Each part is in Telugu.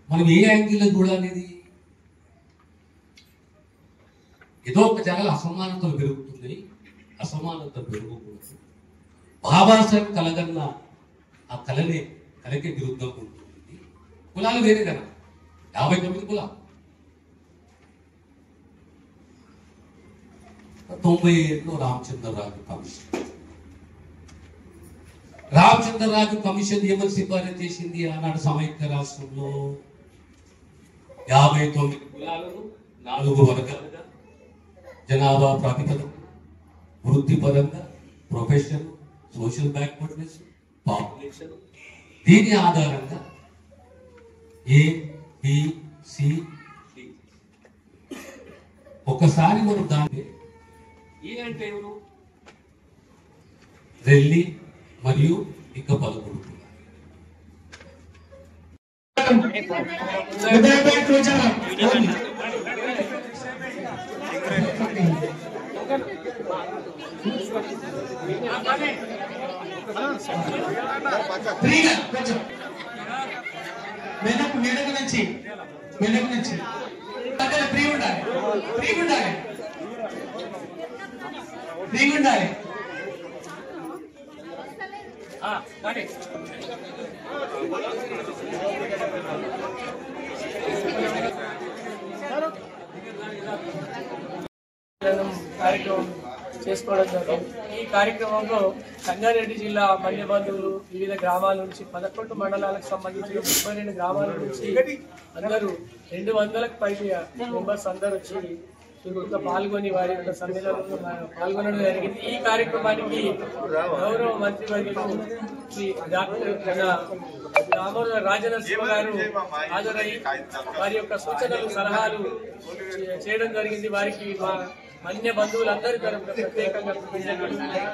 మనం ఏ యాంగిల్లో చూడాలి? ఏదో ఒక జాగాలో అసమానతలు పెరుగుతున్నాయి. అసమానత పెరగకూడదు. బాబాసాహెబ్ కలగన్న ఆ కలకి విరుద్ధంగా ఉంటుంది. కులాలు వేరే కదా, 59 కులాలు. 97లో రామచంద్రరాజు కమిషన్ ఏమని సిఫారసు చేసింది? ఆనాడు సమైక్య రాష్ట్రంలో 59 కులాలను 4 వర్గాలుగా, జనాభా ప్రాతిపదిక, వృత్తిపరంగా, ప్రొఫెషన్, సోషల్ బ్యాక్వర్డ్నెస్, పాపులేషన్, దీని ఆధారంగా A, B, C, D. ఒకసారి మనం దాన్ని ఏ అంటే ఎవరు? రెల్లి మరియు ఇంకా 11 మెడకు నుంచి ఫ్రీ ఉండాలి. కార్యక్రమం చేసుకోవడం జరిగింది. ఈ కార్యక్రమంలో సంగారెడ్డి జిల్లా మన్య బంధువులు వివిధ గ్రామాల నుంచి 11 మండలాలకు సంబంధించిన 32 గ్రామాల నుంచి అందరూ 200కు పైగా మెంబర్స్ అందరూ వచ్చి చురుకుగా పాల్గొని వారి యొక్క సమ్మేళనంలో పాల్గొనడం జరిగింది. ఈ కార్యక్రమానికి గౌరవ మంత్రివర్యులు శ్రీ డాక్టర్ దామోదర రాజనరసింహ గారు హాజరై వారి యొక్క సూచనలు సలహాలు చేయడం జరిగింది. వారికి మా అన్య బంధువులందరి తరఫున ప్రత్యేకంగా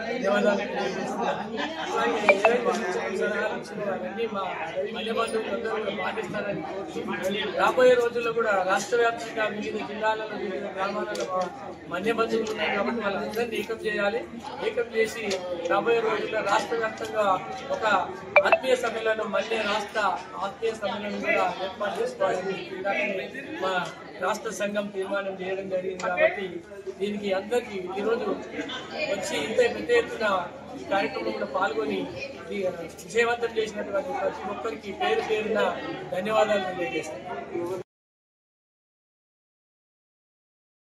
ధన్యవాదాలు తెలియజేస్తున్నారని మా అన్య బంధువులందరూ కూడా పాటిస్తారని కోరుతూ రాబోయే రోజుల్లో కూడా రాష్ట్ర వ్యాప్తంగా వివిధ జిల్లాలలో వివిధ గ్రామాలలో అన్య బంధువులు ఉన్నారు కాబట్టి వాళ్ళందరినీ ఏకం చేయాలి. ఏకం చేసి రాబోయే రోజుల్లో రాష్ట్ర వ్యాప్తంగా ఒక ఆత్మీయ సమ్మేళనం, మన్య రాష్ట్ర ఆత్మీయ సమ్మేళనం కూడా ఏర్పాటు చేసుకోవాలని మా రాష్ట్ర సంఘం తీర్మానం చేయడం జరిగింది. కాబట్టి దీనికి అందరికీ ఈరోజు వచ్చి ఇంత పెద్ద ఎత్తున ఈ కార్యక్రమంలో పాల్గొని విజయవంతం చేసినటువంటి ప్రతి ఒక్కరికి పేరు పేరున ధన్యవాదాలు తెలియజేస్తాను.